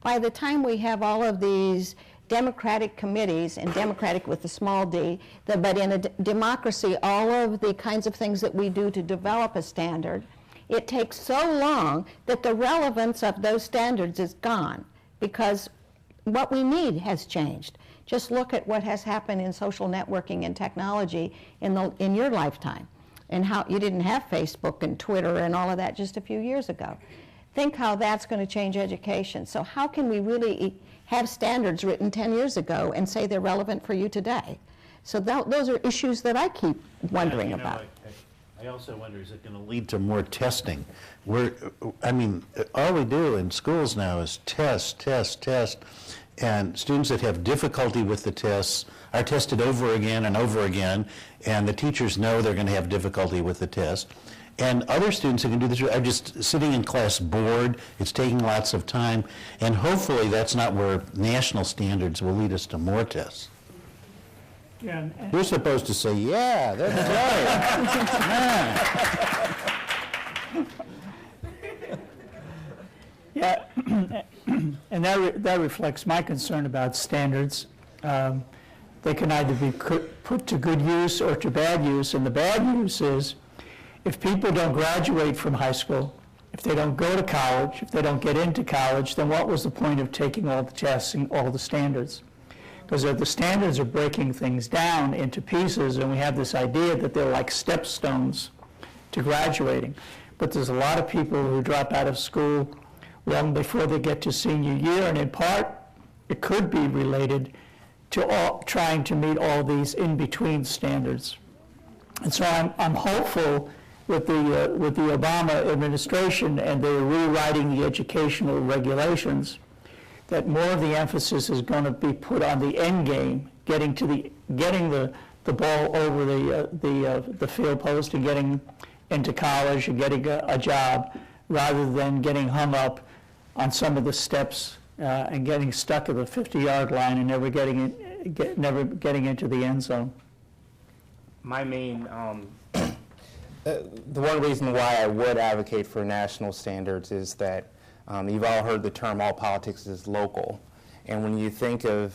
By the time we have all of these democratic committees, and democratic with a small d, but in a democracy, all of the kinds of things that we do to develop a standard, it takes so long that the relevance of those standards is gone, because what we need has changed. Just look at what has happened in social networking and technology in your lifetime, and how you didn't have Facebook and Twitter and all of that just a few years ago. Think how that's going to change education. So how can we really have standards written 10 years ago and say they're relevant for you today? So those are issues that I keep wondering about. I also wonder, is it going to lead to more testing? I mean, all we do in schools now is test, and students that have difficulty with the tests are tested over again and over again, and the teachers know they're going to have difficulty with the test. And other students who can do this are just sitting in class bored. It's taking lots of time, and hopefully that's not where national standards will lead us to more tests. Yeah, You're supposed to say, yeah, that's right. yeah. And that reflects my concern about standards. They can either be put to good use or to bad use, and the bad use is if people don't graduate from high school, if they don't go to college, if they don't get into college, then what was the point of taking all the tests and all the standards? Because the standards are breaking things down into pieces, and we have this idea that they're like stepstones to graduating. But there's a lot of people who drop out of school long before they get to senior year, and in part, it could be related to trying to meet all these in-between standards. And so I'm hopeful with the Obama administration, and they're rewriting the educational regulations, that more of the emphasis is going to be put on the end game, getting the ball over the field post and getting into college and getting a job, rather than getting hung up on some of the steps and getting stuck at the 50-yard line and never getting into the end zone. My main, the one reason why I would advocate for national standards is that you've all heard the term all politics is local. And when you think of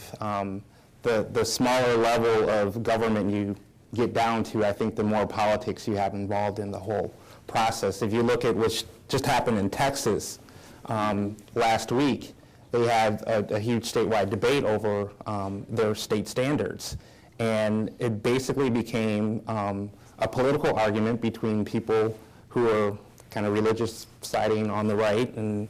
the smaller level of government you get down to, I think the more politics you have involved in the whole process. If you look at what just happened in Texas last week, they had a huge statewide debate over their state standards. And it basically became a political argument between people who are kind of religious siding on the right and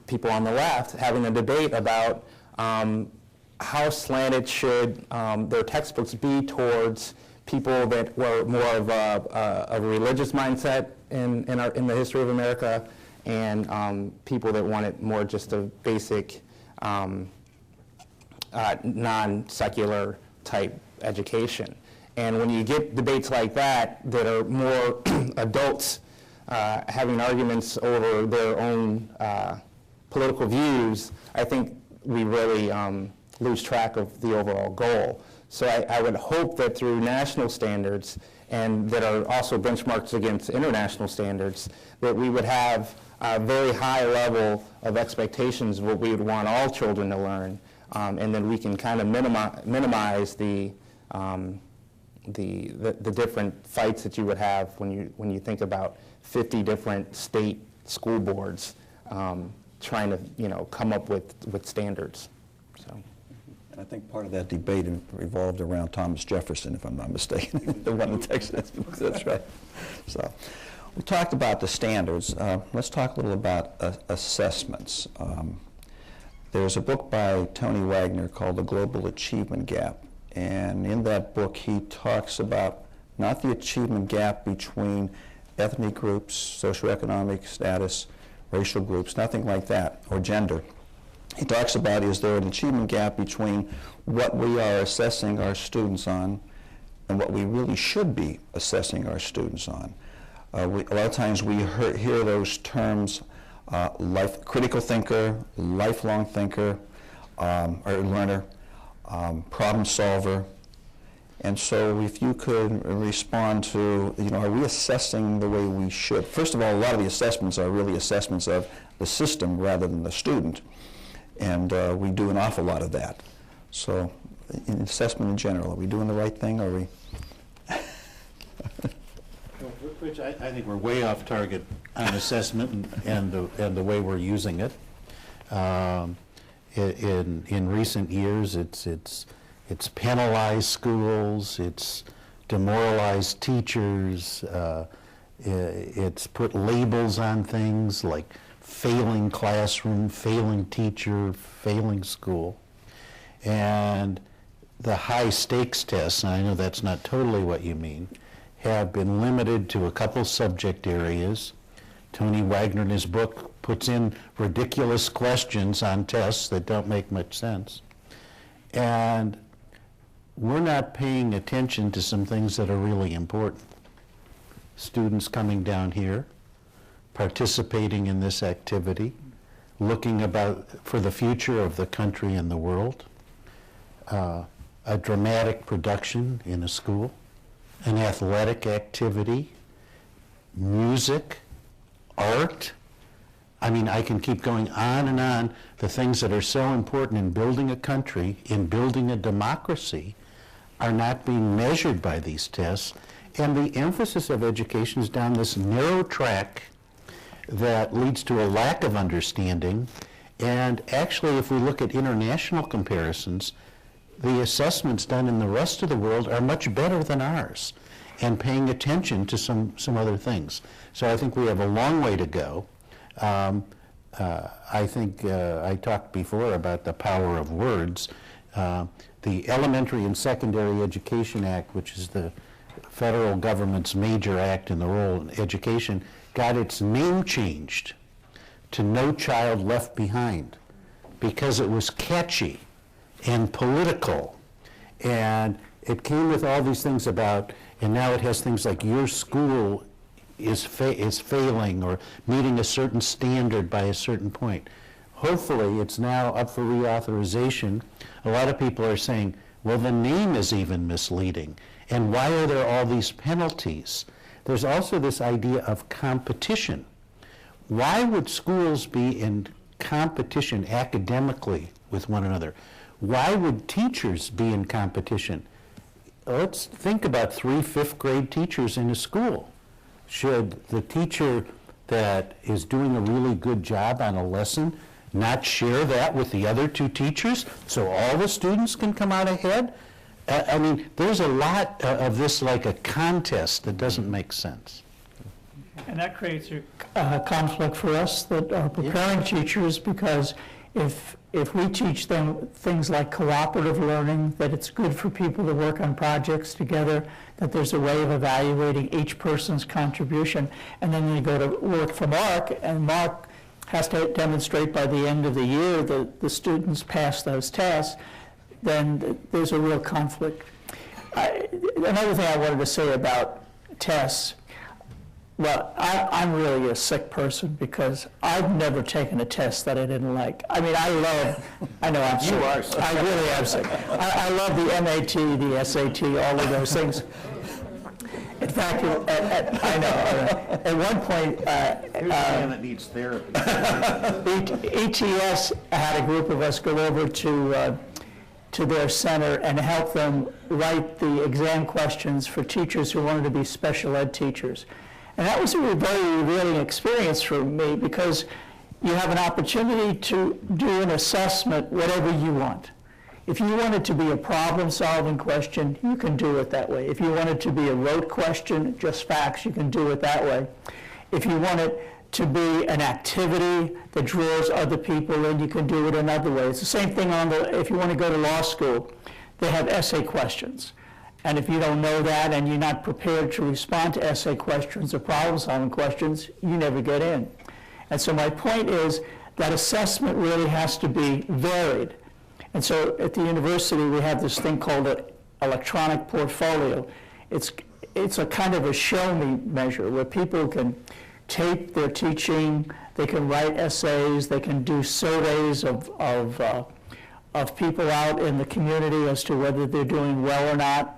people on the left having a debate about how slanted should their textbooks be towards people that were more of a religious mindset in the history of America, and people that wanted more just a basic non-secular type education. And when you get debates like that are more adults having arguments over their own political views, I think we really lose track of the overall goal. So I would hope that through national standards, and that are also benchmarks against international standards, that we would have a very high level of expectations of what we would want all children to learn, and then we can kind of minimize the different fights that you would have when you think about 50 different state school boards trying to come up with standards. So. I think part of that debate revolved around Thomas Jefferson, if I'm not mistaken, the one in Texas. That's right. So we talked about the standards. Let's talk a little about assessments. There's a book by Tony Wagner called The Global Achievement Gap. And in that book, he talks about not the achievement gap between ethnic groups, socioeconomic status, racial groups, nothing like that, or gender. He talks about, is there an achievement gap between what we are assessing our students on and what we really should be assessing our students on. A lot of times we hear those terms, critical thinker, lifelong thinker, or learner, problem solver. And so if you could respond to, are we assessing the way we should? First of all, a lot of the assessments are really assessments of the system rather than the student. And we do an awful lot of that. So in assessment in general, are we doing the right thing, or are we? Rich, I think we're way off target on assessment and the way we're using it. In recent years, it's penalized schools, it's demoralized teachers, it's put labels on things like failing classroom, failing teacher, failing school. And the high stakes tests, and I know that's not totally what you mean, have been limited to a couple subject areas. Tony Wagner in his book puts in ridiculous questions on tests that don't make much sense. And we're not paying attention to some things that are really important. Students coming down here, participating in this activity, looking for the future of the country and the world, a dramatic production in a school, an athletic activity, music, art. I mean, I can keep going on and on. The things that are so important in building a country, in building a democracy, are not being measured by these tests. And the emphasis of education is down this narrow track that leads to a lack of understanding. And actually, if we look at international comparisons, the assessments done in the rest of the world are much better than ours, and paying attention to some other things. So I think we have a long way to go. I think I talked before about the power of words. The Elementary and Secondary Education Act, which is the federal government's major act in the role in education, got its name changed to No Child Left Behind because it was catchy and political, and it came with all these things about, and now it has things like your school is failing or meeting a certain standard by a certain point. Hopefully it's now up for reauthorization. A lot of people are saying, well, the name is even misleading, and why are there all these penalties? There's also this idea of competition. Why would schools be in competition academically with one another? Why would teachers be in competition? Let's think about 3 fifth-grade teachers in a school. Should the teacher that is doing a really good job on a lesson not share that with the other 2 teachers so all the students can come out ahead? I mean, there's a lot of this like a contest that doesn't make sense. And that creates a conflict for us that are preparing teachers, because if we teach them things like cooperative learning, that it's good for people to work on projects together, that there's a way of evaluating each person's contribution, and then they go to work for Mark, and Mark has to demonstrate by the end of the year that the students pass those tests, then there's a real conflict. Another thing I wanted to say about tests, well, I'm really a sick person because I've never taken a test that I didn't like. I mean, I know I'm sick. You are sick. I really am sick. I love the MAT, the SAT, all of those things. In fact, I know, at one point, Here's a man that needs therapy. ETS had a group of us go over to their center and help them write the exam questions for teachers who wanted to be special ed teachers. And that was a very revealing experience for me, because you have an opportunity to do an assessment whatever you want. If you want it to be a problem-solving question, you can do it that way. If you want it to be a rote question, just facts, you can do it that way. If you want it to be an activity that draws other people in, you can do it another way. It's the same thing if you want to go to law school, they have essay questions. And if you don't know that and you're not prepared to respond to essay questions or problem-solving questions, you never get in. And so my point is that assessment really has to be varied. And so at the university, we have this thing called an electronic portfolio. It's a kind of a show-me measure where people can tape their teaching, they can write essays, they can do surveys of people out in the community as to whether they're doing well or not.